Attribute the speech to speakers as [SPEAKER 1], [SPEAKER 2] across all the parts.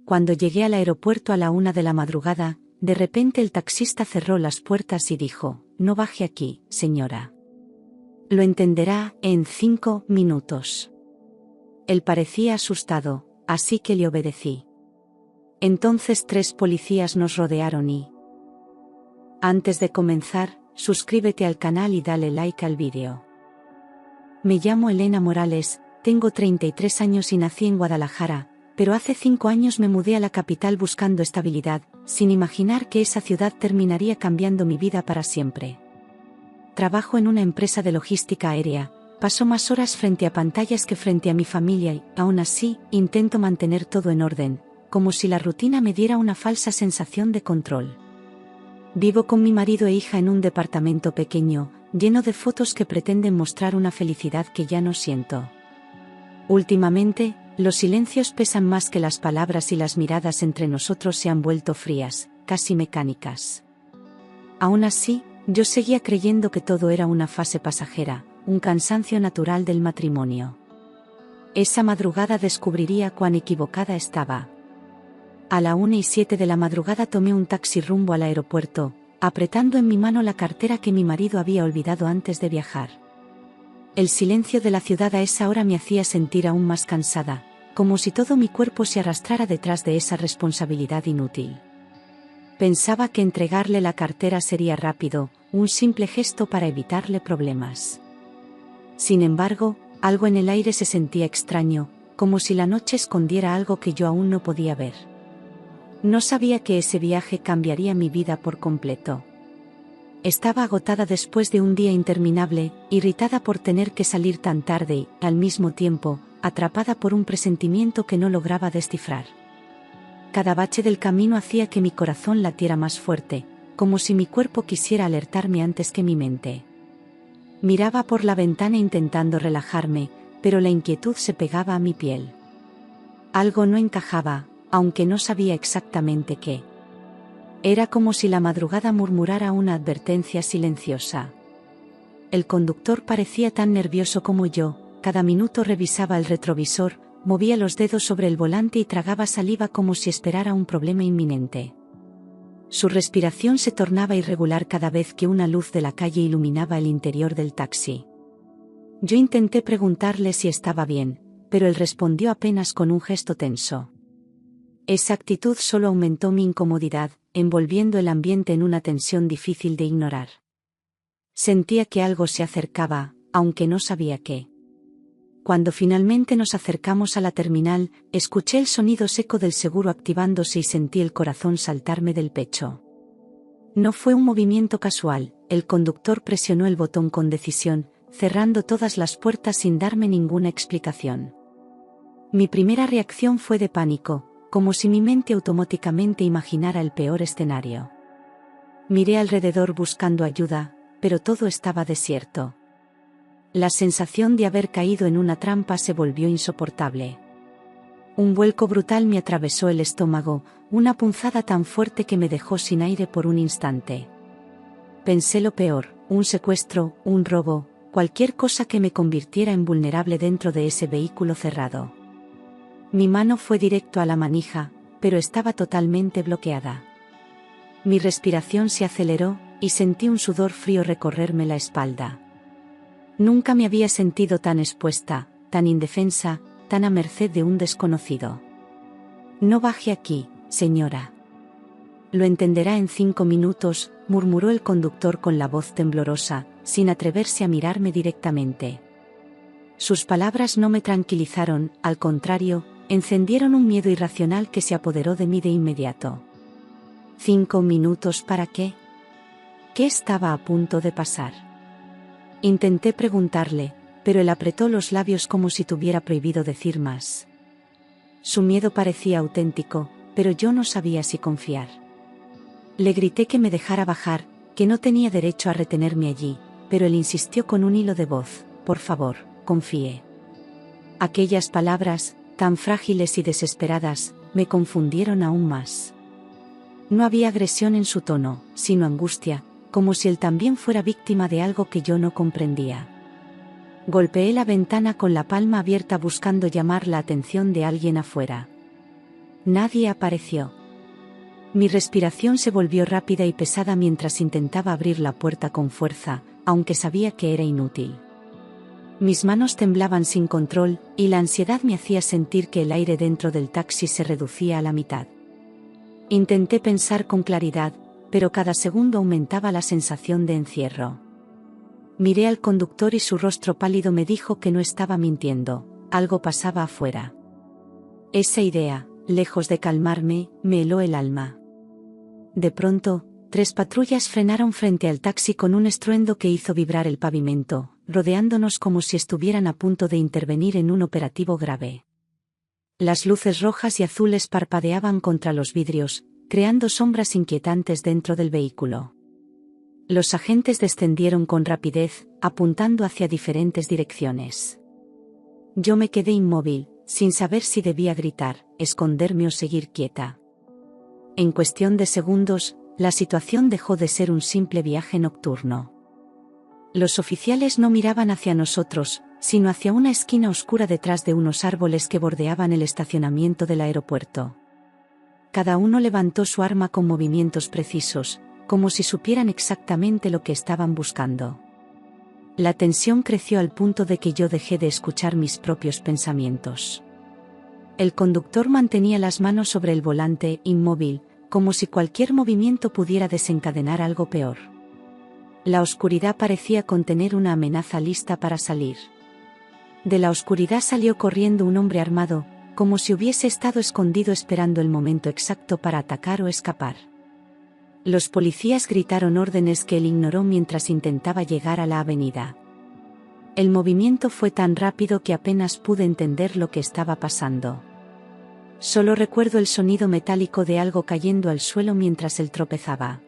[SPEAKER 1] Cuando llegué al aeropuerto a la 1 de la madrugada, de repente el taxista cerró las puertas y dijo: «No baje aquí, señora. Lo entenderá en 5 minutos». Él parecía asustado, así que le obedecí. Entonces 3 policías nos rodearon y... Antes de comenzar, suscríbete al canal y dale like al vídeo. Me llamo Elena Morales, tengo 33 años y nací en Guadalajara, pero hace 5 años me mudé a la capital buscando estabilidad, sin imaginar que esa ciudad terminaría cambiando mi vida para siempre. Trabajo en una empresa de logística aérea, paso más horas frente a pantallas que frente a mi familia y, aún así, intento mantener todo en orden, como si la rutina me diera una falsa sensación de control. Vivo con mi marido e hija en un departamento pequeño, lleno de fotos que pretenden mostrar una felicidad que ya no siento. Últimamente, los silencios pesan más que las palabras y las miradas entre nosotros se han vuelto frías, casi mecánicas. Aún así, yo seguía creyendo que todo era una fase pasajera, un cansancio natural del matrimonio. Esa madrugada descubriría cuán equivocada estaba. A la 1:07 de la madrugada tomé un taxi rumbo al aeropuerto, apretando en mi mano la cartera que mi marido había olvidado antes de viajar. El silencio de la ciudad a esa hora me hacía sentir aún más cansada, como si todo mi cuerpo se arrastrara detrás de esa responsabilidad inútil. Pensaba que entregarle la cartera sería rápido, un simple gesto para evitarle problemas. Sin embargo, algo en el aire se sentía extraño, como si la noche escondiera algo que yo aún no podía ver. No sabía que ese viaje cambiaría mi vida por completo. Estaba agotada después de un día interminable, irritada por tener que salir tan tarde y, al mismo tiempo, atrapada por un presentimiento que no lograba descifrar. Cada bache del camino hacía que mi corazón latiera más fuerte, como si mi cuerpo quisiera alertarme antes que mi mente. Miraba por la ventana intentando relajarme, pero la inquietud se pegaba a mi piel. Algo no encajaba, aunque no sabía exactamente qué. Era como si la madrugada murmurara una advertencia silenciosa. El conductor parecía tan nervioso como yo, cada minuto revisaba el retrovisor, movía los dedos sobre el volante y tragaba saliva como si esperara un problema inminente. Su respiración se tornaba irregular cada vez que una luz de la calle iluminaba el interior del taxi. Yo intenté preguntarle si estaba bien, pero él respondió apenas con un gesto tenso. Esa actitud solo aumentó mi incomodidad, envolviendo el ambiente en una tensión difícil de ignorar. Sentía que algo se acercaba, aunque no sabía qué. Cuando finalmente nos acercamos a la terminal, escuché el sonido seco del seguro activándose y sentí el corazón saltarme del pecho. No fue un movimiento casual, el conductor presionó el botón con decisión, cerrando todas las puertas sin darme ninguna explicación. Mi primera reacción fue de pánico, como si mi mente automáticamente imaginara el peor escenario. Miré alrededor buscando ayuda, pero todo estaba desierto. La sensación de haber caído en una trampa se volvió insoportable. Un vuelco brutal me atravesó el estómago, una punzada tan fuerte que me dejó sin aire por un instante. Pensé lo peor, un secuestro, un robo, cualquier cosa que me convirtiera en vulnerable dentro de ese vehículo cerrado. Mi mano fue directo a la manija, pero estaba totalmente bloqueada. Mi respiración se aceleró, y sentí un sudor frío recorrerme la espalda. Nunca me había sentido tan expuesta, tan indefensa, tan a merced de un desconocido. «No baje aquí, señora. Lo entenderá en 5 minutos», murmuró el conductor con la voz temblorosa, sin atreverse a mirarme directamente. Sus palabras no me tranquilizaron, al contrario, encendieron un miedo irracional que se apoderó de mí de inmediato. ¿5 minutos para qué? ¿Qué estaba a punto de pasar? Intenté preguntarle, pero él apretó los labios como si tuviera prohibido decir más. Su miedo parecía auténtico, pero yo no sabía si confiar. Le grité que me dejara bajar, que no tenía derecho a retenerme allí, pero él insistió con un hilo de voz: «Por favor, confíe». Aquellas palabras, tan frágiles y desesperadas, me confundieron aún más. No había agresión en su tono, sino angustia, como si él también fuera víctima de algo que yo no comprendía. Golpeé la ventana con la palma abierta buscando llamar la atención de alguien afuera. Nadie apareció. Mi respiración se volvió rápida y pesada mientras intentaba abrir la puerta con fuerza, aunque sabía que era inútil. Mis manos temblaban sin control, y la ansiedad me hacía sentir que el aire dentro del taxi se reducía a la mitad. Intenté pensar con claridad, pero cada segundo aumentaba la sensación de encierro. Miré al conductor y su rostro pálido me dijo que no estaba mintiendo, algo pasaba afuera. Esa idea, lejos de calmarme, me heló el alma. De pronto, 3 patrullas frenaron frente al taxi con un estruendo que hizo vibrar el pavimento, rodeándonos como si estuvieran a punto de intervenir en un operativo grave. Las luces rojas y azules parpadeaban contra los vidrios, creando sombras inquietantes dentro del vehículo. Los agentes descendieron con rapidez, apuntando hacia diferentes direcciones. Yo me quedé inmóvil, sin saber si debía gritar, esconderme o seguir quieta. En cuestión de segundos, la situación dejó de ser un simple viaje nocturno. Los oficiales no miraban hacia nosotros, sino hacia una esquina oscura detrás de unos árboles que bordeaban el estacionamiento del aeropuerto. Cada uno levantó su arma con movimientos precisos, como si supieran exactamente lo que estaban buscando. La tensión creció al punto de que yo dejé de escuchar mis propios pensamientos. El conductor mantenía las manos sobre el volante, inmóvil, como si cualquier movimiento pudiera desencadenar algo peor. La oscuridad parecía contener una amenaza lista para salir. De la oscuridad salió corriendo un hombre armado, como si hubiese estado escondido esperando el momento exacto para atacar o escapar. Los policías gritaron órdenes que él ignoró mientras intentaba llegar a la avenida. El movimiento fue tan rápido que apenas pude entender lo que estaba pasando. Solo recuerdo el sonido metálico de algo cayendo al suelo mientras él tropezaba.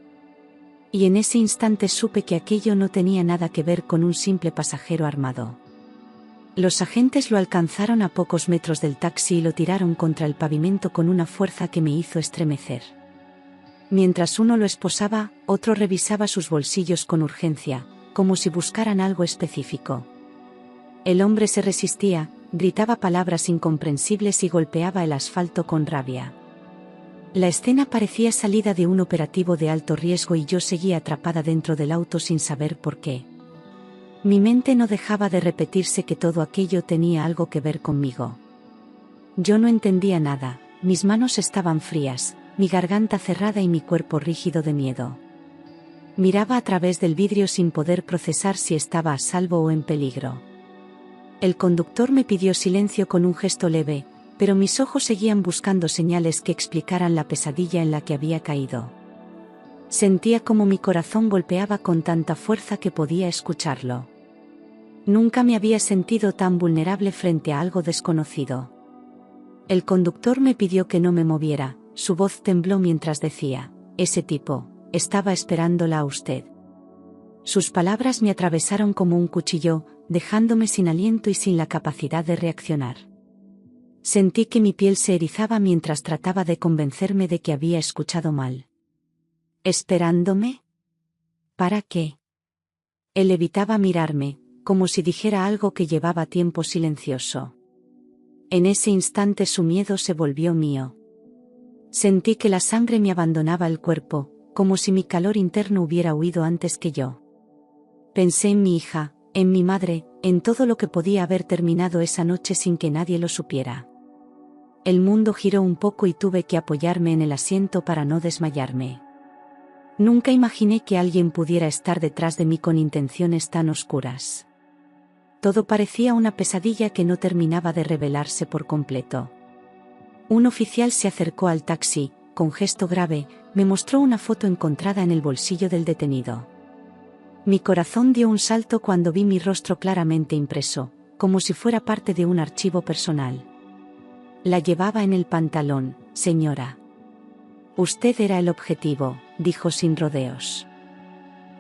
[SPEAKER 1] Y en ese instante supe que aquello no tenía nada que ver con un simple pasajero armado. Los agentes lo alcanzaron a pocos metros del taxi y lo tiraron contra el pavimento con una fuerza que me hizo estremecer. Mientras uno lo esposaba, otro revisaba sus bolsillos con urgencia, como si buscaran algo específico. El hombre se resistía, gritaba palabras incomprensibles y golpeaba el asfalto con rabia. La escena parecía salida de un operativo de alto riesgo y yo seguía atrapada dentro del auto sin saber por qué. Mi mente no dejaba de repetirse que todo aquello tenía algo que ver conmigo. Yo no entendía nada, mis manos estaban frías, mi garganta cerrada y mi cuerpo rígido de miedo. Miraba a través del vidrio sin poder procesar si estaba a salvo o en peligro. El conductor me pidió silencio con un gesto leve, pero mis ojos seguían buscando señales que explicaran la pesadilla en la que había caído. Sentía como mi corazón golpeaba con tanta fuerza que podía escucharlo. Nunca me había sentido tan vulnerable frente a algo desconocido. El conductor me pidió que no me moviera, su voz tembló mientras decía, «Ese tipo, estaba esperándola a usted». Sus palabras me atravesaron como un cuchillo, dejándome sin aliento y sin la capacidad de reaccionar. Sentí que mi piel se erizaba mientras trataba de convencerme de que había escuchado mal. ¿Esperándome? ¿Para qué? Él evitaba mirarme, como si dijera algo que llevaba tiempo silencioso. En ese instante su miedo se volvió mío. Sentí que la sangre me abandonaba el cuerpo, como si mi calor interno hubiera huido antes que yo. Pensé en mi hija, en mi madre, en todo lo que podía haber terminado esa noche sin que nadie lo supiera. El mundo giró un poco y tuve que apoyarme en el asiento para no desmayarme. Nunca imaginé que alguien pudiera estar detrás de mí con intenciones tan oscuras. Todo parecía una pesadilla que no terminaba de revelarse por completo. Un oficial se acercó al taxi, con gesto grave, me mostró una foto encontrada en el bolsillo del detenido. Mi corazón dio un salto cuando vi mi rostro claramente impreso, como si fuera parte de un archivo personal. La llevaba en el pantalón, señora. Usted era el objetivo, dijo sin rodeos.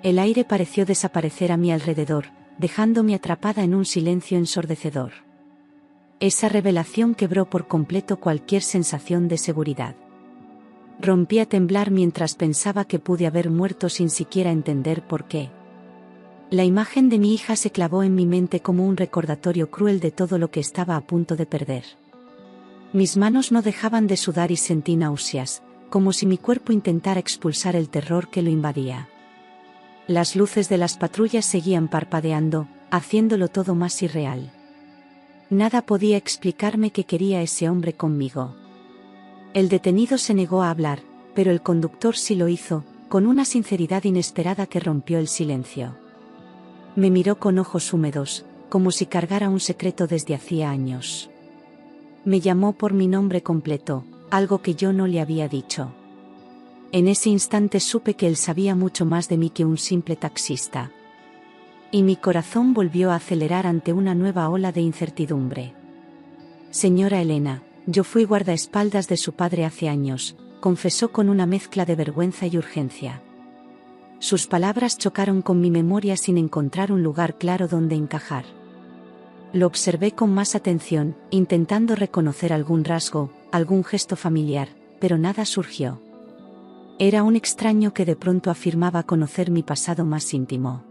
[SPEAKER 1] El aire pareció desaparecer a mi alrededor, dejándome atrapada en un silencio ensordecedor. Esa revelación quebró por completo cualquier sensación de seguridad. Rompí a temblar mientras pensaba que pude haber muerto sin siquiera entender por qué. La imagen de mi hija se clavó en mi mente como un recordatorio cruel de todo lo que estaba a punto de perder. Mis manos no dejaban de sudar y sentí náuseas, como si mi cuerpo intentara expulsar el terror que lo invadía. Las luces de las patrullas seguían parpadeando, haciéndolo todo más irreal. Nada podía explicarme qué quería ese hombre conmigo. El detenido se negó a hablar, pero el conductor sí lo hizo, con una sinceridad inesperada que rompió el silencio. Me miró con ojos húmedos, como si cargara un secreto desde hacía años. Me llamó por mi nombre completo, algo que yo no le había dicho. En ese instante supe que él sabía mucho más de mí que un simple taxista. Y mi corazón volvió a acelerar ante una nueva ola de incertidumbre. Señora Elena, yo fui guardaespaldas de su padre hace años, confesó con una mezcla de vergüenza y urgencia. Sus palabras chocaron con mi memoria sin encontrar un lugar claro donde encajar. Lo observé con más atención, intentando reconocer algún rasgo, algún gesto familiar, pero nada surgió. Era un extraño que de pronto afirmaba conocer mi pasado más íntimo.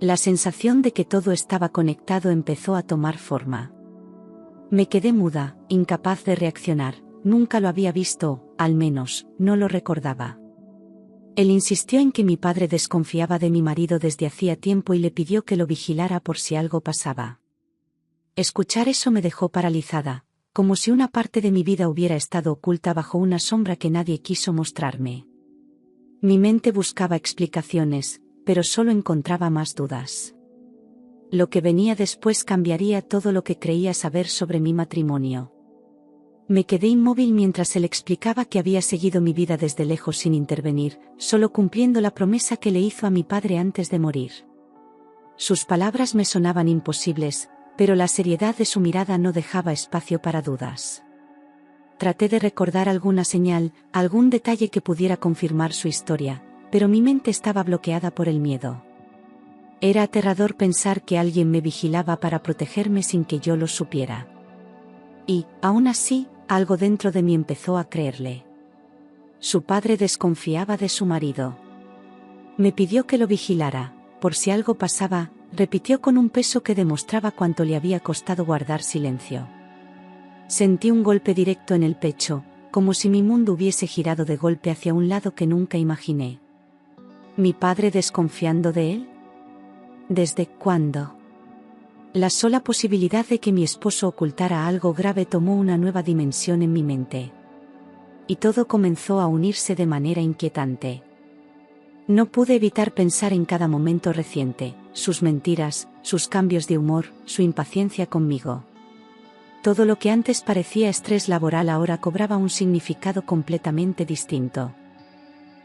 [SPEAKER 1] La sensación de que todo estaba conectado empezó a tomar forma. Me quedé muda, incapaz de reaccionar, nunca lo había visto, al menos, no lo recordaba. Él insistió en que mi padre desconfiaba de mi marido desde hacía tiempo y le pidió que lo vigilara por si algo pasaba. Escuchar eso me dejó paralizada, como si una parte de mi vida hubiera estado oculta bajo una sombra que nadie quiso mostrarme. Mi mente buscaba explicaciones, pero solo encontraba más dudas. Lo que venía después cambiaría todo lo que creía saber sobre mi matrimonio. Me quedé inmóvil mientras él explicaba que había seguido mi vida desde lejos sin intervenir, solo cumpliendo la promesa que le hizo a mi padre antes de morir. Sus palabras me sonaban imposibles, pero la seriedad de su mirada no dejaba espacio para dudas. Traté de recordar alguna señal, algún detalle que pudiera confirmar su historia, pero mi mente estaba bloqueada por el miedo. Era aterrador pensar que alguien me vigilaba para protegerme sin que yo lo supiera. Y, aún así, algo dentro de mí empezó a creerle. Su padre desconfiaba de su marido. Me pidió que lo vigilara, por si algo pasaba, repitió con un peso que demostraba cuánto le había costado guardar silencio. Sentí un golpe directo en el pecho, como si mi mundo hubiese girado de golpe hacia un lado que nunca imaginé. ¿Mi padre desconfiando de él? ¿Desde cuándo? La sola posibilidad de que mi esposo ocultara algo grave tomó una nueva dimensión en mi mente. Y todo comenzó a unirse de manera inquietante. No pude evitar pensar en cada momento reciente, sus mentiras, sus cambios de humor, su impaciencia conmigo. Todo lo que antes parecía estrés laboral ahora cobraba un significado completamente distinto.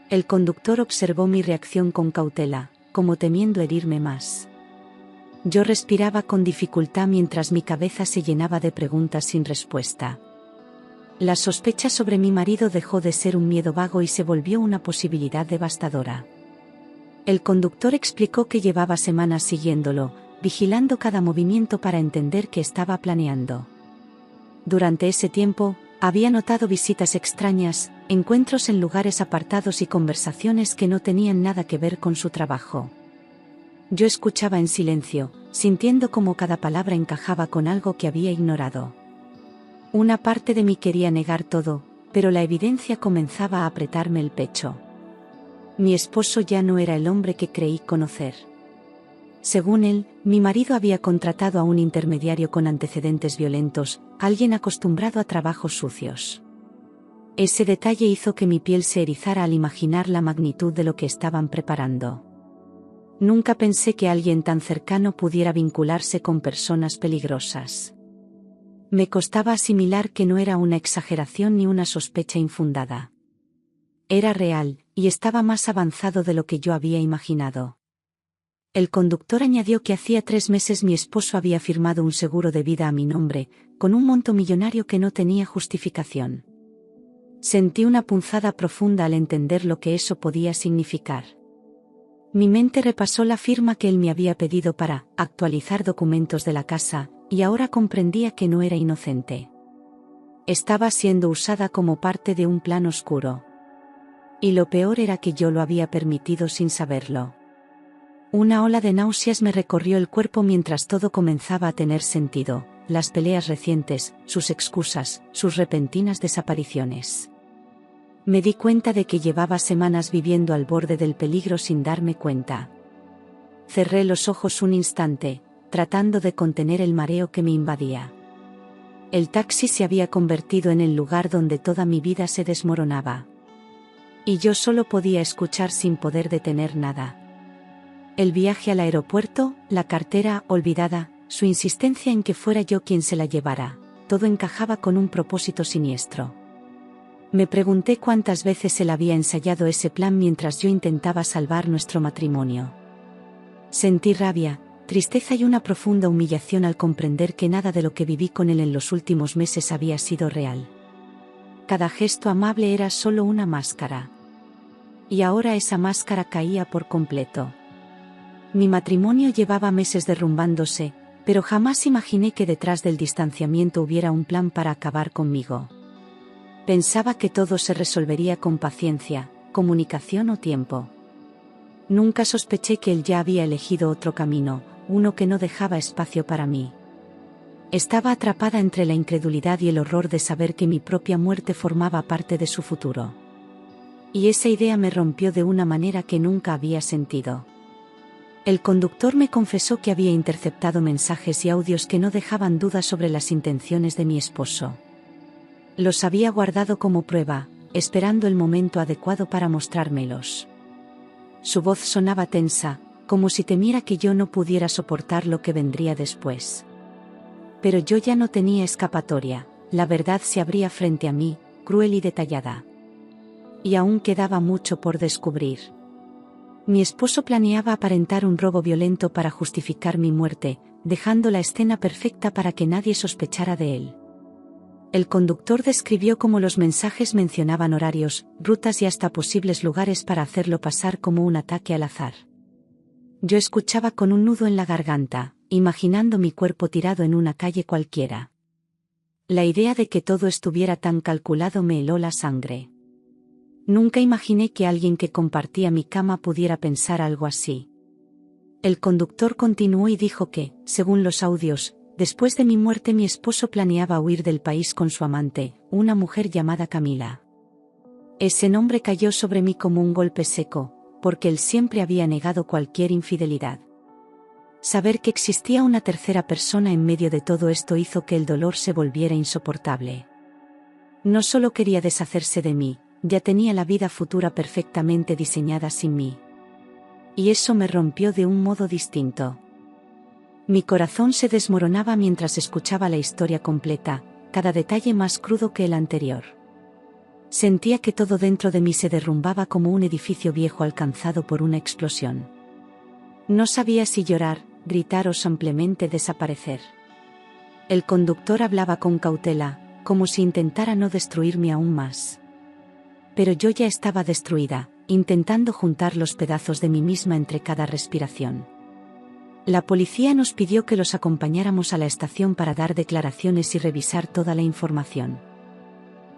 [SPEAKER 1] El conductor observó mi reacción con cautela, como temiendo herirme más. Yo respiraba con dificultad mientras mi cabeza se llenaba de preguntas sin respuesta. La sospecha sobre mi marido dejó de ser un miedo vago y se volvió una posibilidad devastadora. El conductor explicó que llevaba semanas siguiéndolo, vigilando cada movimiento para entender qué estaba planeando. Durante ese tiempo, había notado visitas extrañas, encuentros en lugares apartados y conversaciones que no tenían nada que ver con su trabajo. Yo escuchaba en silencio, sintiendo cómo cada palabra encajaba con algo que había ignorado. Una parte de mí quería negar todo, pero la evidencia comenzaba a apretarme el pecho. Mi esposo ya no era el hombre que creí conocer. Según él, mi marido había contratado a un intermediario con antecedentes violentos, alguien acostumbrado a trabajos sucios. Ese detalle hizo que mi piel se erizara al imaginar la magnitud de lo que estaban preparando. Nunca pensé que alguien tan cercano pudiera vincularse con personas peligrosas. Me costaba asimilar que no era una exageración ni una sospecha infundada. Era real, y estaba más avanzado de lo que yo había imaginado. El conductor añadió que hacía 3 meses mi esposo había firmado un seguro de vida a mi nombre, con un monto millonario que no tenía justificación. Sentí una punzada profunda al entender lo que eso podía significar. Mi mente repasó la firma que él me había pedido para actualizar documentos de la casa, y ahora comprendía que no era inocente. Estaba siendo usada como parte de un plan oscuro. Y lo peor era que yo lo había permitido sin saberlo. Una ola de náuseas me recorrió el cuerpo mientras todo comenzaba a tener sentido, las peleas recientes, sus excusas, sus repentinas desapariciones. Me di cuenta de que llevaba semanas viviendo al borde del peligro sin darme cuenta. Cerré los ojos un instante, tratando de contener el mareo que me invadía. El taxi se había convertido en el lugar donde toda mi vida se desmoronaba. Y yo solo podía escuchar sin poder detener nada. El viaje al aeropuerto, la cartera olvidada, su insistencia en que fuera yo quien se la llevara, todo encajaba con un propósito siniestro. Me pregunté cuántas veces él había ensayado ese plan mientras yo intentaba salvar nuestro matrimonio. Sentí rabia, tristeza y una profunda humillación al comprender que nada de lo que viví con él en los últimos meses había sido real. Cada gesto amable era solo una máscara. Y ahora esa máscara caía por completo. Mi matrimonio llevaba meses derrumbándose, pero jamás imaginé que detrás del distanciamiento hubiera un plan para acabar conmigo. Pensaba que todo se resolvería con paciencia, comunicación o tiempo. Nunca sospeché que él ya había elegido otro camino, uno que no dejaba espacio para mí. Estaba atrapada entre la incredulidad y el horror de saber que mi propia muerte formaba parte de su futuro. Y esa idea me rompió de una manera que nunca había sentido. El conductor me confesó que había interceptado mensajes y audios que no dejaban dudas sobre las intenciones de mi esposo. Los había guardado como prueba, esperando el momento adecuado para mostrármelos. Su voz sonaba tensa, como si temiera que yo no pudiera soportar lo que vendría después. Pero yo ya no tenía escapatoria, la verdad se abría frente a mí, cruel y detallada. Y aún quedaba mucho por descubrir. Mi esposo planeaba aparentar un robo violento para justificar mi muerte, dejando la escena perfecta para que nadie sospechara de él. El conductor describió cómo los mensajes mencionaban horarios, rutas y hasta posibles lugares para hacerlo pasar como un ataque al azar. Yo escuchaba con un nudo en la garganta, imaginando mi cuerpo tirado en una calle cualquiera. La idea de que todo estuviera tan calculado me heló la sangre. Nunca imaginé que alguien que compartía mi cama pudiera pensar algo así. El conductor continuó y dijo que, según los audios, después de mi muerte mi esposo planeaba huir del país con su amante, una mujer llamada Camila. Ese nombre cayó sobre mí como un golpe seco, porque él siempre había negado cualquier infidelidad. Saber que existía una tercera persona en medio de todo esto hizo que el dolor se volviera insoportable. No solo quería deshacerse de mí, ya tenía la vida futura perfectamente diseñada sin mí. Y eso me rompió de un modo distinto. Mi corazón se desmoronaba mientras escuchaba la historia completa, cada detalle más crudo que el anterior. Sentía que todo dentro de mí se derrumbaba como un edificio viejo alcanzado por una explosión. No sabía si llorar, gritar o simplemente desaparecer. El conductor hablaba con cautela, como si intentara no destruirme aún más. Pero yo ya estaba destruida, intentando juntar los pedazos de mí misma entre cada respiración. La policía nos pidió que los acompañáramos a la estación para dar declaraciones y revisar toda la información.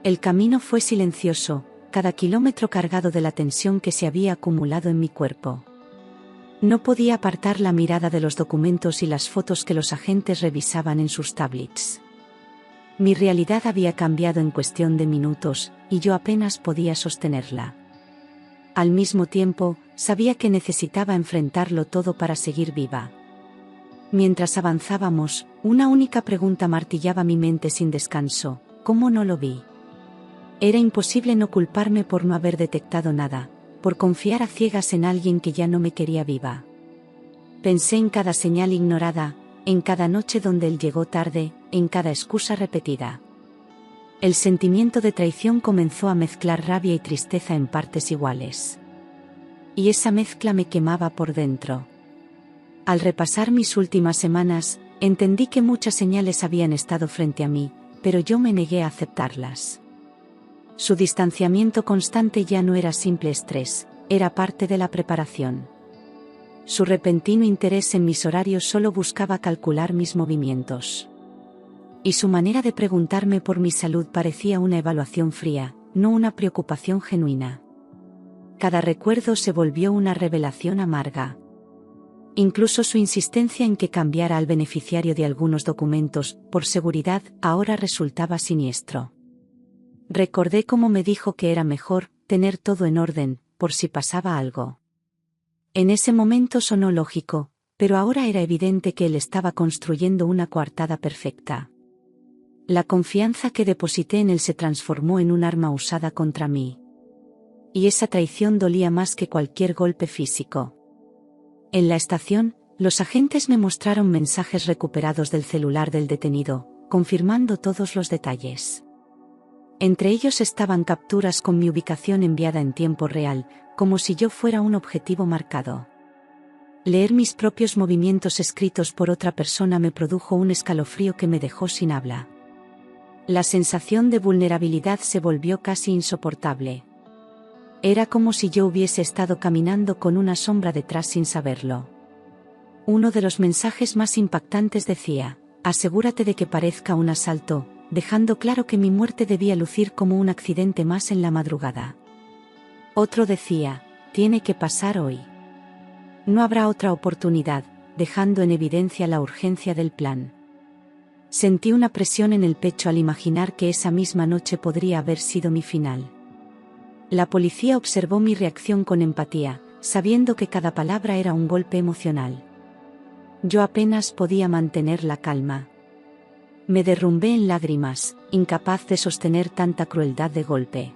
[SPEAKER 1] El camino fue silencioso, cada kilómetro cargado de la tensión que se había acumulado en mi cuerpo. No podía apartar la mirada de los documentos y las fotos que los agentes revisaban en sus tablets. Mi realidad había cambiado en cuestión de minutos, y yo apenas podía sostenerla. Al mismo tiempo, sabía que necesitaba enfrentarlo todo para seguir viva. Mientras avanzábamos, una única pregunta martillaba mi mente sin descanso: ¿cómo no lo vi? Era imposible no culparme por no haber detectado nada, por confiar a ciegas en alguien que ya no me quería viva. Pensé en cada señal ignorada, en cada noche donde él llegó tarde, en cada excusa repetida. El sentimiento de traición comenzó a mezclar rabia y tristeza en partes iguales. Y esa mezcla me quemaba por dentro. Al repasar mis últimas semanas, entendí que muchas señales habían estado frente a mí, pero yo me negué a aceptarlas. Su distanciamiento constante ya no era simple estrés, era parte de la preparación. Su repentino interés en mis horarios solo buscaba calcular mis movimientos. Y su manera de preguntarme por mi salud parecía una evaluación fría, no una preocupación genuina. Cada recuerdo se volvió una revelación amarga. Incluso su insistencia en que cambiara al beneficiario de algunos documentos, por seguridad, ahora resultaba siniestro. Recordé cómo me dijo que era mejor tener todo en orden, por si pasaba algo. En ese momento sonó lógico, pero ahora era evidente que él estaba construyendo una coartada perfecta. La confianza que deposité en él se transformó en un arma usada contra mí. Y esa traición dolía más que cualquier golpe físico. En la estación, los agentes me mostraron mensajes recuperados del celular del detenido, confirmando todos los detalles. Entre ellos estaban capturas con mi ubicación enviada en tiempo real, como si yo fuera un objetivo marcado. Leer mis propios movimientos escritos por otra persona me produjo un escalofrío que me dejó sin habla. La sensación de vulnerabilidad se volvió casi insoportable. Era como si yo hubiese estado caminando con una sombra detrás sin saberlo. Uno de los mensajes más impactantes decía: asegúrate de que parezca un asalto, dejando claro que mi muerte debía lucir como un accidente más en la madrugada. Otro decía: tiene que pasar hoy. No habrá otra oportunidad, dejando en evidencia la urgencia del plan. Sentí una presión en el pecho al imaginar que esa misma noche podría haber sido mi final. La policía observó mi reacción con empatía, sabiendo que cada palabra era un golpe emocional. Yo apenas podía mantener la calma. Me derrumbé en lágrimas, incapaz de sostener tanta crueldad de golpe.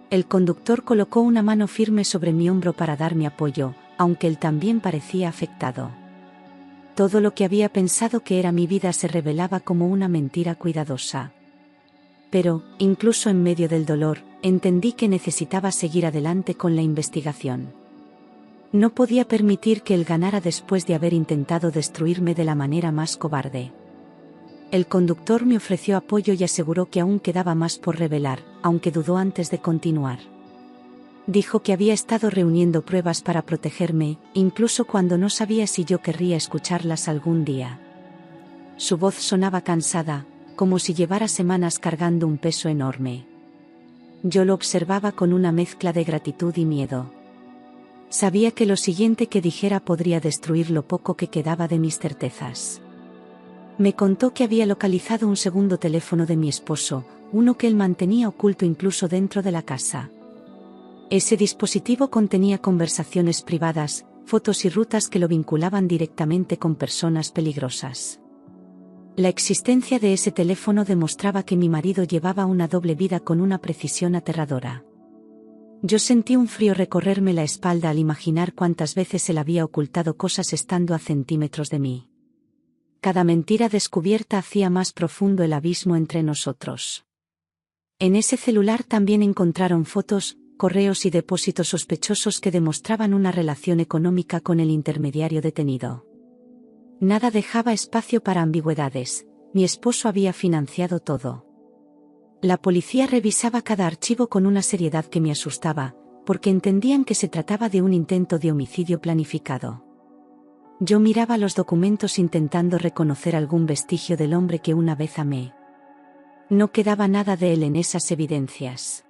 [SPEAKER 1] El conductor colocó una mano firme sobre mi hombro para darme apoyo, aunque él también parecía afectado. Todo lo que había pensado que era mi vida se revelaba como una mentira cuidadosa. Pero, incluso en medio del dolor, entendí que necesitaba seguir adelante con la investigación. No podía permitir que él ganara después de haber intentado destruirme de la manera más cobarde. El conductor me ofreció apoyo y aseguró que aún quedaba más por revelar, aunque dudó antes de continuar. Dijo que había estado reuniendo pruebas para protegerme, incluso cuando no sabía si yo querría escucharlas algún día. Su voz sonaba cansada, como si llevara semanas cargando un peso enorme. Yo lo observaba con una mezcla de gratitud y miedo. Sabía que lo siguiente que dijera podría destruir lo poco que quedaba de mis certezas. Me contó que había localizado un segundo teléfono de mi esposo, uno que él mantenía oculto incluso dentro de la casa. Ese dispositivo contenía conversaciones privadas, fotos y rutas que lo vinculaban directamente con personas peligrosas. La existencia de ese teléfono demostraba que mi marido llevaba una doble vida con una precisión aterradora. Yo sentí un frío recorrerme la espalda al imaginar cuántas veces él había ocultado cosas estando a centímetros de mí. Cada mentira descubierta hacía más profundo el abismo entre nosotros. En ese celular también encontraron fotos, correos y depósitos sospechosos que demostraban una relación económica con el intermediario detenido. Nada dejaba espacio para ambigüedades, mi esposo había financiado todo. La policía revisaba cada archivo con una seriedad que me asustaba, porque entendían que se trataba de un intento de homicidio planificado. Yo miraba los documentos intentando reconocer algún vestigio del hombre que una vez amé. No quedaba nada de él en esas evidencias.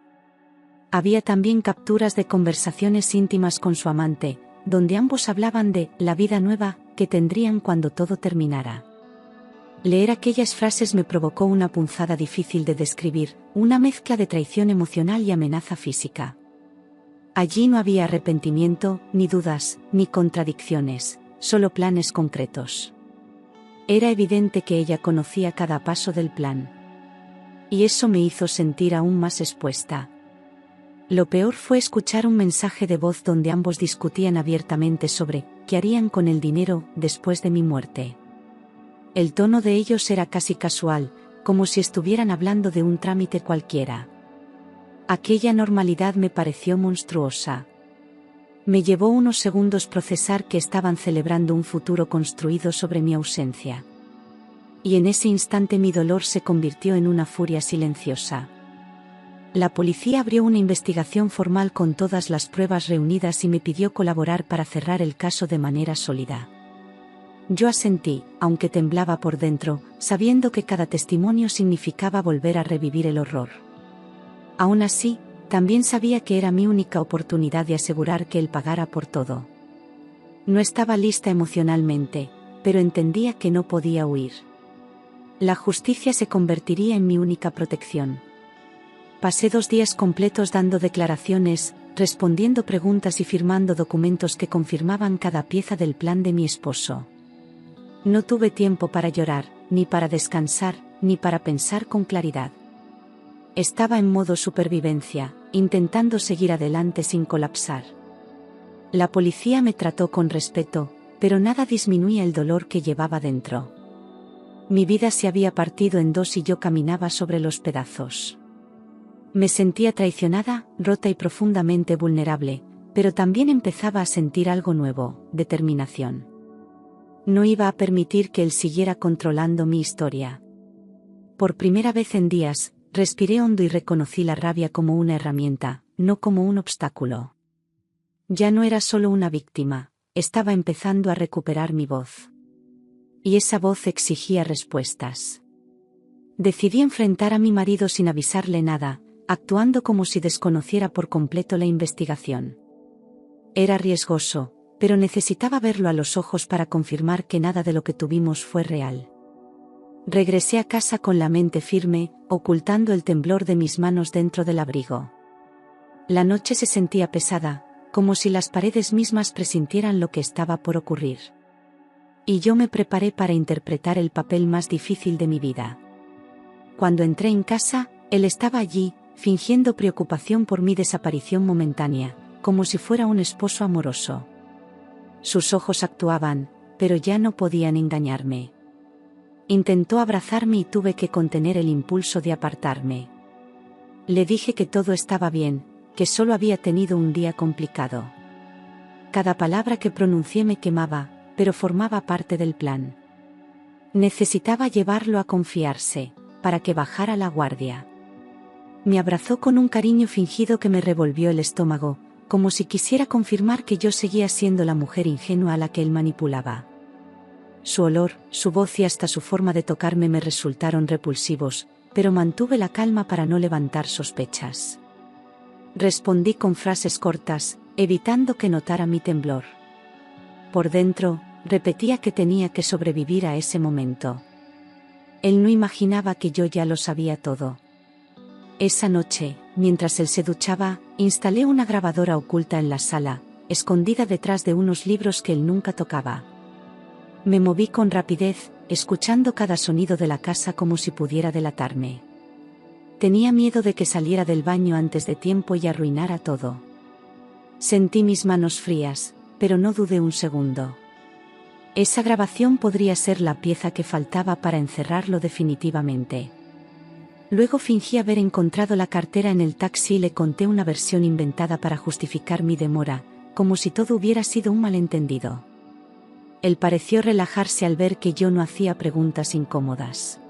[SPEAKER 1] Había también capturas de conversaciones íntimas con su amante, donde ambos hablaban de la vida nueva que tendrían cuando todo terminara. Leer aquellas frases me provocó una punzada difícil de describir, una mezcla de traición emocional y amenaza física. Allí no había arrepentimiento, ni dudas, ni contradicciones, solo planes concretos. Era evidente que ella conocía cada paso del plan. Y eso me hizo sentir aún más expuesta. Lo peor fue escuchar un mensaje de voz donde ambos discutían abiertamente sobre qué harían con el dinero después de mi muerte. El tono de ellos era casi casual, como si estuvieran hablando de un trámite cualquiera. Aquella normalidad me pareció monstruosa. Me llevó unos segundos procesar que estaban celebrando un futuro construido sobre mi ausencia. Y en ese instante mi dolor se convirtió en una furia silenciosa. La policía abrió una investigación formal con todas las pruebas reunidas y me pidió colaborar para cerrar el caso de manera sólida. Yo asentí, aunque temblaba por dentro, sabiendo que cada testimonio significaba volver a revivir el horror. Aún así, también sabía que era mi única oportunidad de asegurar que él pagara por todo. No estaba lista emocionalmente, pero entendía que no podía huir. La justicia se convertiría en mi única protección. Pasé 2 días completos dando declaraciones, respondiendo preguntas y firmando documentos que confirmaban cada pieza del plan de mi esposo. No tuve tiempo para llorar, ni para descansar, ni para pensar con claridad. Estaba en modo supervivencia, intentando seguir adelante sin colapsar. La policía me trató con respeto, pero nada disminuía el dolor que llevaba dentro. Mi vida se había partido en 2 y yo caminaba sobre los pedazos. Me sentía traicionada, rota y profundamente vulnerable, pero también empezaba a sentir algo nuevo, determinación. No iba a permitir que él siguiera controlando mi historia. Por primera vez en días, respiré hondo y reconocí la rabia como una herramienta, no como un obstáculo. Ya no era solo una víctima, estaba empezando a recuperar mi voz. Y esa voz exigía respuestas. Decidí enfrentar a mi marido sin avisarle nada, actuando como si desconociera por completo la investigación. Era riesgoso, pero necesitaba verlo a los ojos para confirmar que nada de lo que tuvimos fue real. Regresé a casa con la mente firme, ocultando el temblor de mis manos dentro del abrigo. La noche se sentía pesada, como si las paredes mismas presintieran lo que estaba por ocurrir. Y yo me preparé para interpretar el papel más difícil de mi vida. Cuando entré en casa, él estaba allí, fingiendo preocupación por mi desaparición momentánea, como si fuera un esposo amoroso. Sus ojos actuaban, pero ya no podían engañarme. Intentó abrazarme y tuve que contener el impulso de apartarme. Le dije que todo estaba bien, que solo había tenido un día complicado. Cada palabra que pronuncié me quemaba, pero formaba parte del plan. Necesitaba llevarlo a confiarse, para que bajara la guardia. Me abrazó con un cariño fingido que me revolvió el estómago, como si quisiera confirmar que yo seguía siendo la mujer ingenua a la que él manipulaba. Su olor, su voz y hasta su forma de tocarme me resultaron repulsivos, pero mantuve la calma para no levantar sospechas. Respondí con frases cortas, evitando que notara mi temblor. Por dentro, repetía que tenía que sobrevivir a ese momento. Él no imaginaba que yo ya lo sabía todo. Esa noche, mientras él se duchaba, instalé una grabadora oculta en la sala, escondida detrás de unos libros que él nunca tocaba. Me moví con rapidez, escuchando cada sonido de la casa como si pudiera delatarme. Tenía miedo de que saliera del baño antes de tiempo y arruinara todo. Sentí mis manos frías, pero no dudé un segundo. Esa grabación podría ser la pieza que faltaba para encerrarlo definitivamente. Luego fingí haber encontrado la cartera en el taxi y le conté una versión inventada para justificar mi demora, como si todo hubiera sido un malentendido. Él pareció relajarse al ver que yo no hacía preguntas incómodas.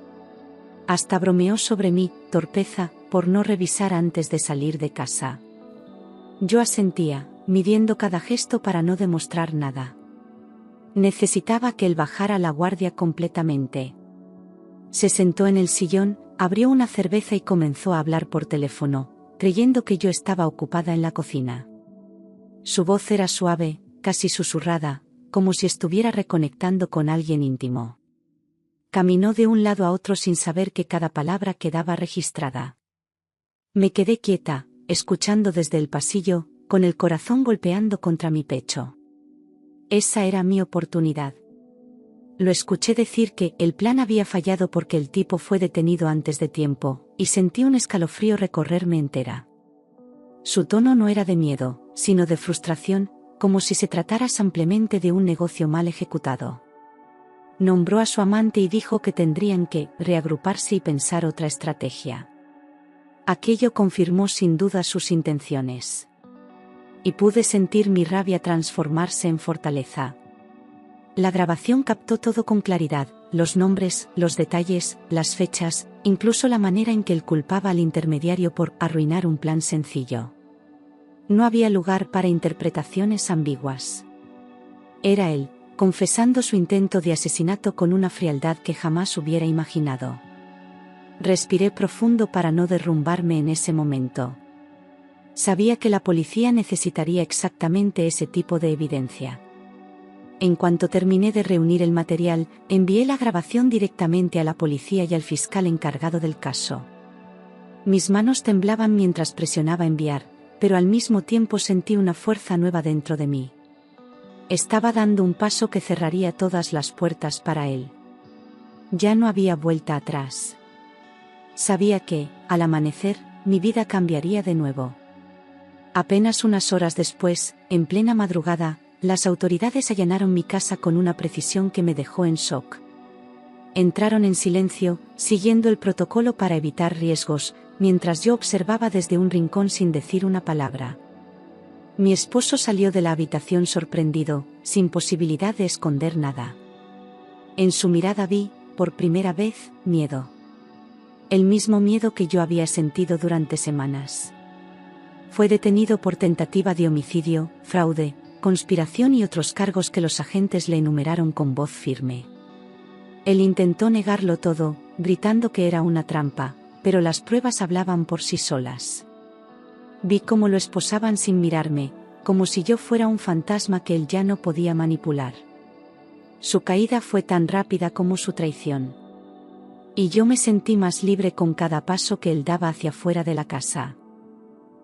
[SPEAKER 1] Hasta bromeó sobre mi torpeza por no revisar antes de salir de casa. Yo asentía, midiendo cada gesto para no demostrar nada. Necesitaba que él bajara la guardia completamente. Se sentó en el sillón, abrió una cerveza y comenzó a hablar por teléfono, creyendo que yo estaba ocupada en la cocina. Su voz era suave, casi susurrada, como si estuviera reconectando con alguien íntimo. Caminó de un lado a otro sin saber que cada palabra quedaba registrada. Me quedé quieta, escuchando desde el pasillo, con el corazón golpeando contra mi pecho. Esa era mi oportunidad. Lo escuché decir que el plan había fallado porque el tipo fue detenido antes de tiempo, y sentí un escalofrío recorrerme entera. Su tono no era de miedo, sino de frustración, como si se tratara simplemente de un negocio mal ejecutado. Nombró a su amante y dijo que tendrían que reagruparse y pensar otra estrategia. Aquello confirmó sin duda sus intenciones. Y pude sentir mi rabia transformarse en fortaleza. La grabación captó todo con claridad, los nombres, los detalles, las fechas, incluso la manera en que él culpaba al intermediario por arruinar un plan sencillo. No había lugar para interpretaciones ambiguas. Era él, confesando su intento de asesinato con una frialdad que jamás hubiera imaginado. Respiré profundo para no derrumbarme en ese momento. Sabía que la policía necesitaría exactamente ese tipo de evidencia. En cuanto terminé de reunir el material, envié la grabación directamente a la policía y al fiscal encargado del caso. Mis manos temblaban mientras presionaba enviar, pero al mismo tiempo sentí una fuerza nueva dentro de mí. Estaba dando un paso que cerraría todas las puertas para él. Ya no había vuelta atrás. Sabía que, al amanecer, mi vida cambiaría de nuevo. Apenas unas horas después, en plena madrugada, las autoridades allanaron mi casa con una precisión que me dejó en shock. Entraron en silencio, siguiendo el protocolo para evitar riesgos, mientras yo observaba desde un rincón sin decir una palabra. Mi esposo salió de la habitación sorprendido, sin posibilidad de esconder nada. En su mirada vi, por primera vez, miedo. El mismo miedo que yo había sentido durante semanas. Fue detenido por tentativa de homicidio, fraude, conspiración y otros cargos que los agentes le enumeraron con voz firme. Él intentó negarlo todo, gritando que era una trampa, pero las pruebas hablaban por sí solas. Vi cómo lo esposaban sin mirarme, como si yo fuera un fantasma que él ya no podía manipular. Su caída fue tan rápida como su traición. Y yo me sentí más libre con cada paso que él daba hacia fuera de la casa.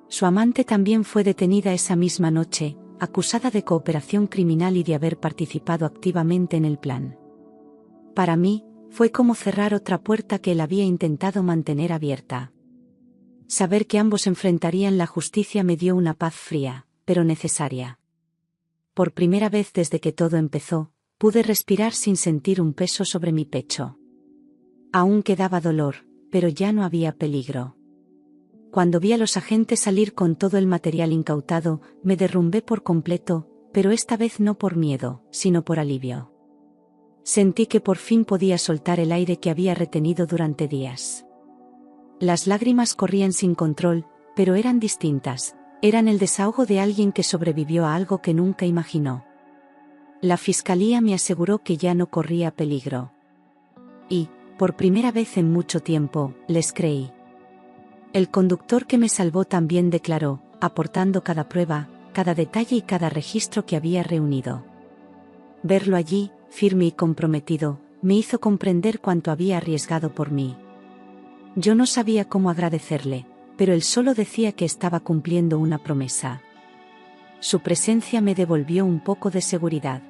[SPEAKER 1] Su amante también fue detenida esa misma noche, acusada de cooperación criminal y de haber participado activamente en el plan. Para mí, fue como cerrar otra puerta que él había intentado mantener abierta. Saber que ambos enfrentarían la justicia me dio una paz fría, pero necesaria. Por primera vez desde que todo empezó, pude respirar sin sentir un peso sobre mi pecho. Aún quedaba dolor, pero ya no había peligro. Cuando vi a los agentes salir con todo el material incautado, me derrumbé por completo, pero esta vez no por miedo, sino por alivio. Sentí que por fin podía soltar el aire que había retenido durante días. Las lágrimas corrían sin control, pero eran distintas, eran el desahogo de alguien que sobrevivió a algo que nunca imaginó. La fiscalía me aseguró que ya no corría peligro. Y, por primera vez en mucho tiempo, les creí. El conductor que me salvó también declaró, aportando cada prueba, cada detalle y cada registro que había reunido. Verlo allí, firme y comprometido, me hizo comprender cuánto había arriesgado por mí. Yo no sabía cómo agradecerle, pero él solo decía que estaba cumpliendo una promesa. Su presencia me devolvió un poco de seguridad.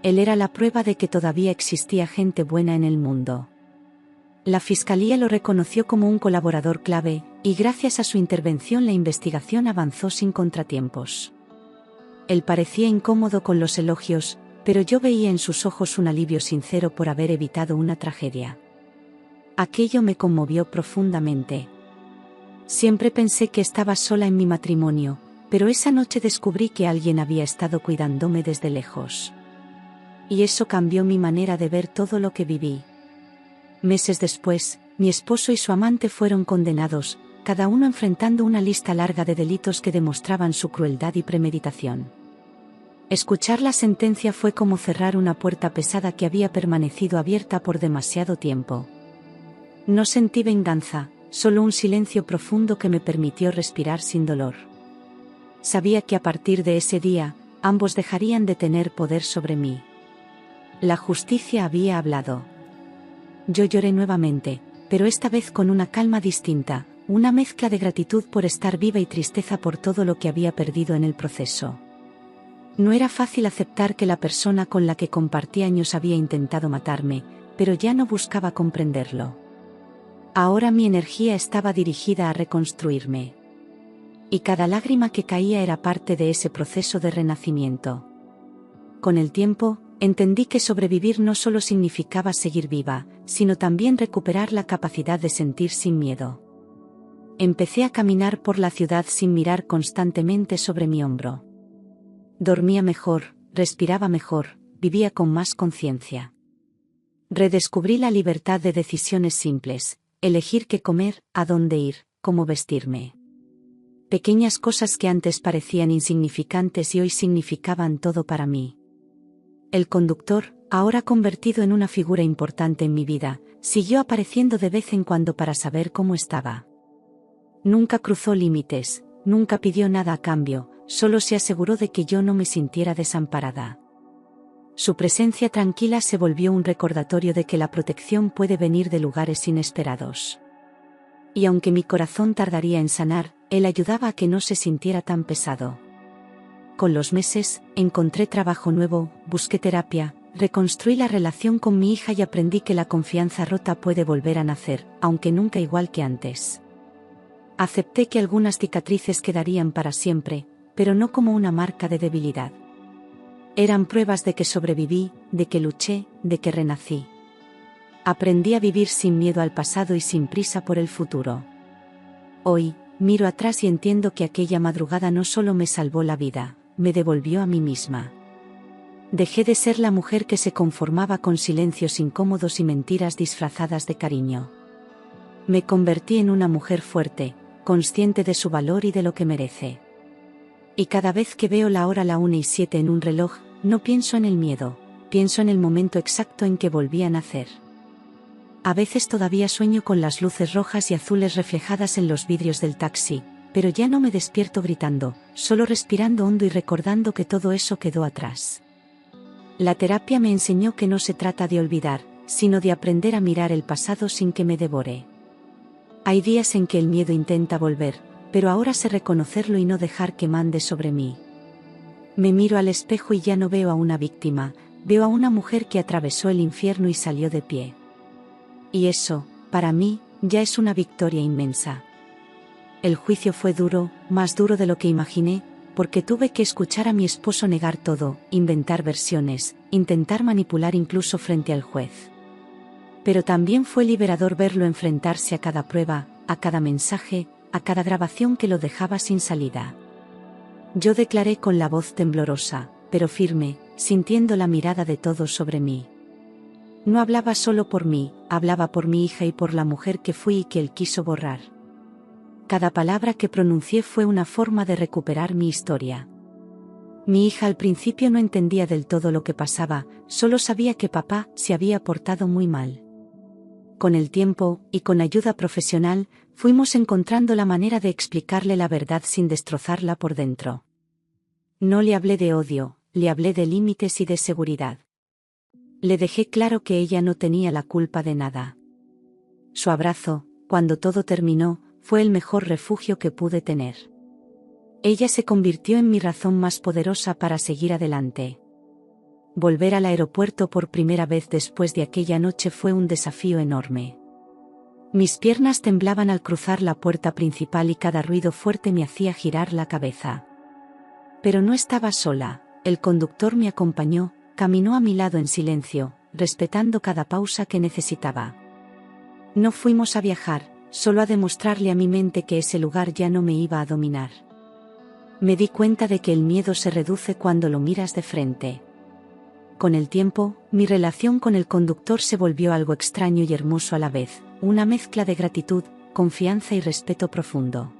[SPEAKER 1] Él era la prueba de que todavía existía gente buena en el mundo. La fiscalía lo reconoció como un colaborador clave, y gracias a su intervención la investigación avanzó sin contratiempos. Él parecía incómodo con los elogios, pero yo veía en sus ojos un alivio sincero por haber evitado una tragedia. Aquello me conmovió profundamente. Siempre pensé que estaba sola en mi matrimonio, pero esa noche descubrí que alguien había estado cuidándome desde lejos. Y eso cambió mi manera de ver todo lo que viví. Meses después, mi esposo y su amante fueron condenados, cada uno enfrentando una lista larga de delitos que demostraban su crueldad y premeditación. Escuchar la sentencia fue como cerrar una puerta pesada que había permanecido abierta por demasiado tiempo. No sentí venganza, solo un silencio profundo que me permitió respirar sin dolor. Sabía que a partir de ese día, ambos dejarían de tener poder sobre mí. La justicia había hablado. Yo lloré nuevamente, pero esta vez con una calma distinta, una mezcla de gratitud por estar viva y tristeza por todo lo que había perdido en el proceso. No era fácil aceptar que la persona con la que compartí años había intentado matarme, pero ya no buscaba comprenderlo. Ahora mi energía estaba dirigida a reconstruirme. Y cada lágrima que caía era parte de ese proceso de renacimiento. Con el tiempo, entendí que sobrevivir no solo significaba seguir viva, sino también recuperar la capacidad de sentir sin miedo. Empecé a caminar por la ciudad sin mirar constantemente sobre mi hombro. Dormía mejor, respiraba mejor, vivía con más conciencia. Redescubrí la libertad de decisiones simples, elegir qué comer, a dónde ir, cómo vestirme. Pequeñas cosas que antes parecían insignificantes y hoy significaban todo para mí. El conductor, ahora convertido en una figura importante en mi vida, siguió apareciendo de vez en cuando para saber cómo estaba. Nunca cruzó límites, nunca pidió nada a cambio, solo se aseguró de que yo no me sintiera desamparada. Su presencia tranquila se volvió un recordatorio de que la protección puede venir de lugares inesperados. Y aunque mi corazón tardaría en sanar, él ayudaba a que no se sintiera tan pesado. Con los meses, encontré trabajo nuevo, busqué terapia, reconstruí la relación con mi hija y aprendí que la confianza rota puede volver a nacer, aunque nunca igual que antes. Acepté que algunas cicatrices quedarían para siempre, pero no como una marca de debilidad. Eran pruebas de que sobreviví, de que luché, de que renací. Aprendí a vivir sin miedo al pasado y sin prisa por el futuro. Hoy, miro atrás y entiendo que aquella madrugada no solo me salvó la vida, me devolvió a mí misma. Dejé de ser la mujer que se conformaba con silencios incómodos y mentiras disfrazadas de cariño. Me convertí en una mujer fuerte, consciente de su valor y de lo que merece. Y cada vez que veo la hora 1:07 en un reloj, no pienso en el miedo, pienso en el momento exacto en que volví a nacer. A veces todavía sueño con las luces rojas y azules reflejadas en los vidrios del taxi, pero ya no me despierto gritando, solo respirando hondo y recordando que todo eso quedó atrás. La terapia me enseñó que no se trata de olvidar, sino de aprender a mirar el pasado sin que me devore. Hay días en que el miedo intenta volver, pero ahora sé reconocerlo y no dejar que mande sobre mí. Me miro al espejo y ya no veo a una víctima, veo a una mujer que atravesó el infierno y salió de pie. Y eso, para mí, ya es una victoria inmensa. El juicio fue duro, más duro de lo que imaginé, porque tuve que escuchar a mi esposo negar todo, inventar versiones, intentar manipular incluso frente al juez. Pero también fue liberador verlo enfrentarse a cada prueba, a cada mensaje, a cada grabación que lo dejaba sin salida. Yo declaré con la voz temblorosa, pero firme, sintiendo la mirada de todos sobre mí. No hablaba solo por mí, hablaba por mi hija y por la mujer que fui y que él quiso borrar. Cada palabra que pronuncié fue una forma de recuperar mi historia. Mi hija al principio no entendía del todo lo que pasaba, solo sabía que papá se había portado muy mal. Con el tiempo, y con ayuda profesional, fuimos encontrando la manera de explicarle la verdad sin destrozarla por dentro. No le hablé de odio, le hablé de límites y de seguridad. Le dejé claro que ella no tenía la culpa de nada. Su abrazo, cuando todo terminó, fue el mejor refugio que pude tener. Ella se convirtió en mi razón más poderosa para seguir adelante. Volver al aeropuerto por primera vez después de aquella noche fue un desafío enorme. Mis piernas temblaban al cruzar la puerta principal y cada ruido fuerte me hacía girar la cabeza. Pero no estaba sola, el conductor me acompañó, caminó a mi lado en silencio, respetando cada pausa que necesitaba. No fuimos a viajar, solo a demostrarle a mi mente que ese lugar ya no me iba a dominar. Me di cuenta de que el miedo se reduce cuando lo miras de frente. Con el tiempo, mi relación con el conductor se volvió algo extraño y hermoso a la vez, una mezcla de gratitud, confianza y respeto profundo.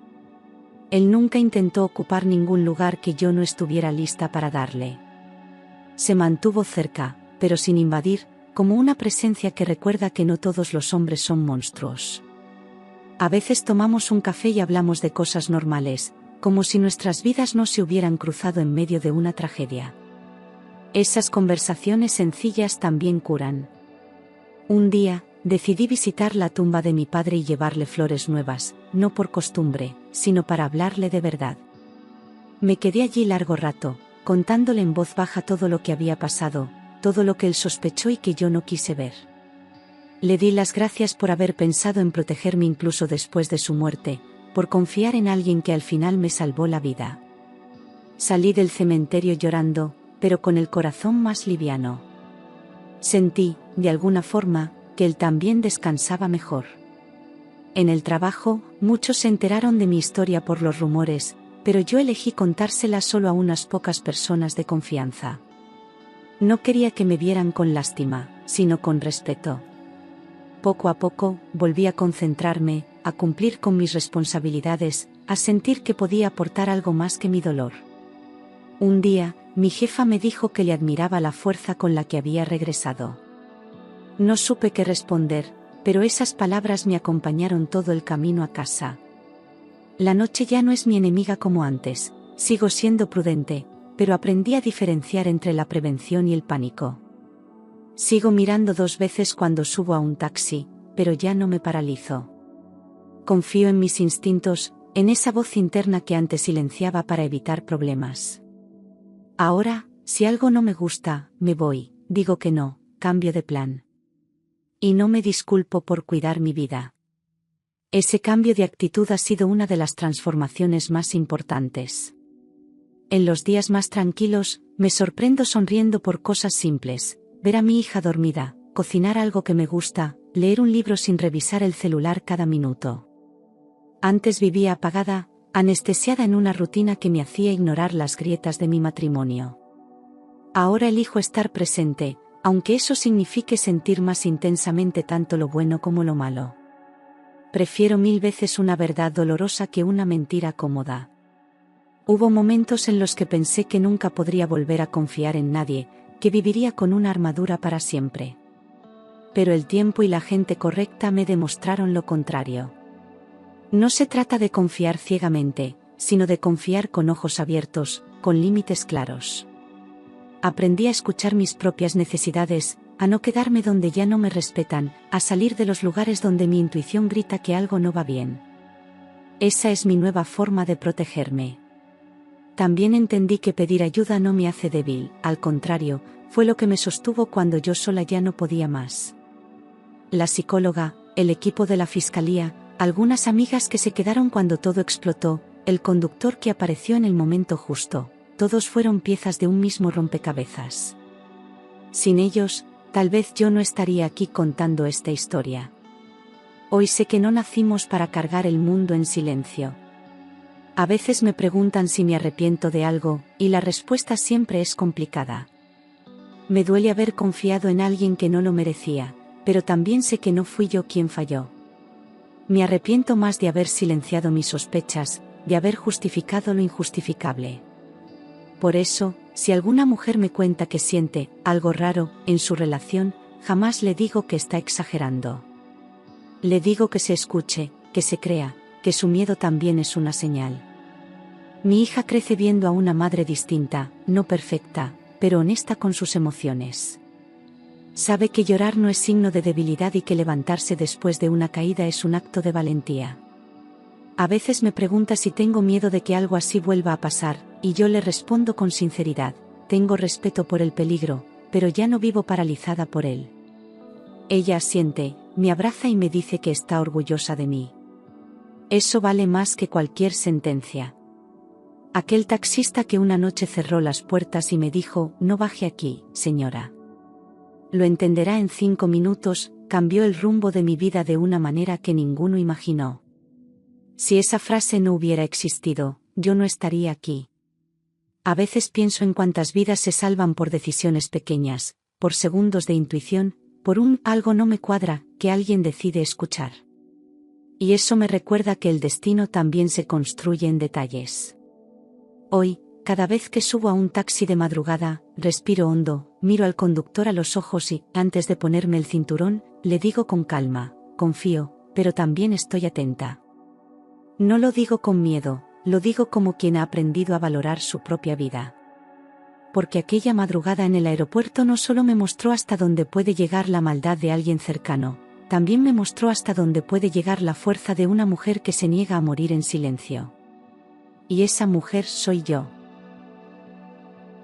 [SPEAKER 1] Él nunca intentó ocupar ningún lugar que yo no estuviera lista para darle. Se mantuvo cerca, pero sin invadir, como una presencia que recuerda que no todos los hombres son monstruos. A veces tomamos un café y hablamos de cosas normales, como si nuestras vidas no se hubieran cruzado en medio de una tragedia. Esas conversaciones sencillas también curan. Un día, decidí visitar la tumba de mi padre y llevarle flores nuevas, no por costumbre, sino para hablarle de verdad. Me quedé allí largo rato, contándole en voz baja todo lo que había pasado, todo lo que él sospechó y que yo no quise ver. Le di las gracias por haber pensado en protegerme incluso después de su muerte, por confiar en alguien que al final me salvó la vida. Salí del cementerio llorando, pero con el corazón más liviano. Sentí, de alguna forma, que él también descansaba mejor. En el trabajo, muchos se enteraron de mi historia por los rumores, pero yo elegí contársela solo a unas pocas personas de confianza. No quería que me vieran con lástima, sino con respeto. Poco a poco, volví a concentrarme, a cumplir con mis responsabilidades, a sentir que podía aportar algo más que mi dolor. Un día, mi jefa me dijo que le admiraba la fuerza con la que había regresado. No supe qué responder, pero esas palabras me acompañaron todo el camino a casa. La noche ya no es mi enemiga como antes, sigo siendo prudente, pero aprendí a diferenciar entre la prevención y el pánico. Sigo mirando 2 veces cuando subo a un taxi, pero ya no me paralizo. Confío en mis instintos, en esa voz interna que antes silenciaba para evitar problemas. Ahora, si algo no me gusta, me voy, digo que no, cambio de plan. Y no me disculpo por cuidar mi vida. Ese cambio de actitud ha sido una de las transformaciones más importantes. En los días más tranquilos, me sorprendo sonriendo por cosas simples: ver a mi hija dormida, cocinar algo que me gusta, leer un libro sin revisar el celular cada minuto. Antes vivía apagada, anestesiada en una rutina que me hacía ignorar las grietas de mi matrimonio. Ahora elijo estar presente, aunque eso signifique sentir más intensamente tanto lo bueno como lo malo. Prefiero 1000 veces una verdad dolorosa que una mentira cómoda. Hubo momentos en los que pensé que nunca podría volver a confiar en nadie, que viviría con una armadura para siempre. Pero el tiempo y la gente correcta me demostraron lo contrario. No se trata de confiar ciegamente, sino de confiar con ojos abiertos, con límites claros. Aprendí a escuchar mis propias necesidades, a no quedarme donde ya no me respetan, a salir de los lugares donde mi intuición grita que algo no va bien. Esa es mi nueva forma de protegerme. También entendí que pedir ayuda no me hace débil, al contrario, fue lo que me sostuvo cuando yo sola ya no podía más. La psicóloga, el equipo de la fiscalía, algunas amigas que se quedaron cuando todo explotó, el conductor que apareció en el momento justo, todos fueron piezas de un mismo rompecabezas. Sin ellos, tal vez yo no estaría aquí contando esta historia. Hoy sé que no nacimos para cargar el mundo en silencio. A veces me preguntan si me arrepiento de algo, y la respuesta siempre es complicada. Me duele haber confiado en alguien que no lo merecía, pero también sé que no fui yo quien falló. Me arrepiento más de haber silenciado mis sospechas, de haber justificado lo injustificable. Por eso, si alguna mujer me cuenta que siente algo raro en su relación, jamás le digo que está exagerando. Le digo que se escuche, que se crea, que su miedo también es una señal. Mi hija crece viendo a una madre distinta, no perfecta, pero honesta con sus emociones. Sabe que llorar no es signo de debilidad y que levantarse después de una caída es un acto de valentía. A veces me pregunta si tengo miedo de que algo así vuelva a pasar, y yo le respondo con sinceridad: tengo respeto por el peligro, pero ya no vivo paralizada por él. Ella asiente, me abraza y me dice que está orgullosa de mí. Eso vale más que cualquier sentencia. Aquel taxista que una noche cerró las puertas y me dijo: no baje aquí, señora. Lo entenderá en 5 minutos, cambió el rumbo de mi vida de una manera que ninguno imaginó. Si esa frase no hubiera existido, yo no estaría aquí. A veces pienso en cuántas vidas se salvan por decisiones pequeñas, por segundos de intuición, por un algo no me cuadra que alguien decide escuchar. Y eso me recuerda que el destino también se construye en detalles. Hoy, cada vez que subo a un taxi de madrugada, respiro hondo, miro al conductor a los ojos y, antes de ponerme el cinturón, le digo con calma: confío, pero también estoy atenta. No lo digo con miedo, lo digo como quien ha aprendido a valorar su propia vida. Porque aquella madrugada en el aeropuerto no solo me mostró hasta dónde puede llegar la maldad de alguien cercano, también me mostró hasta dónde puede llegar la fuerza de una mujer que se niega a morir en silencio. Y esa mujer soy yo.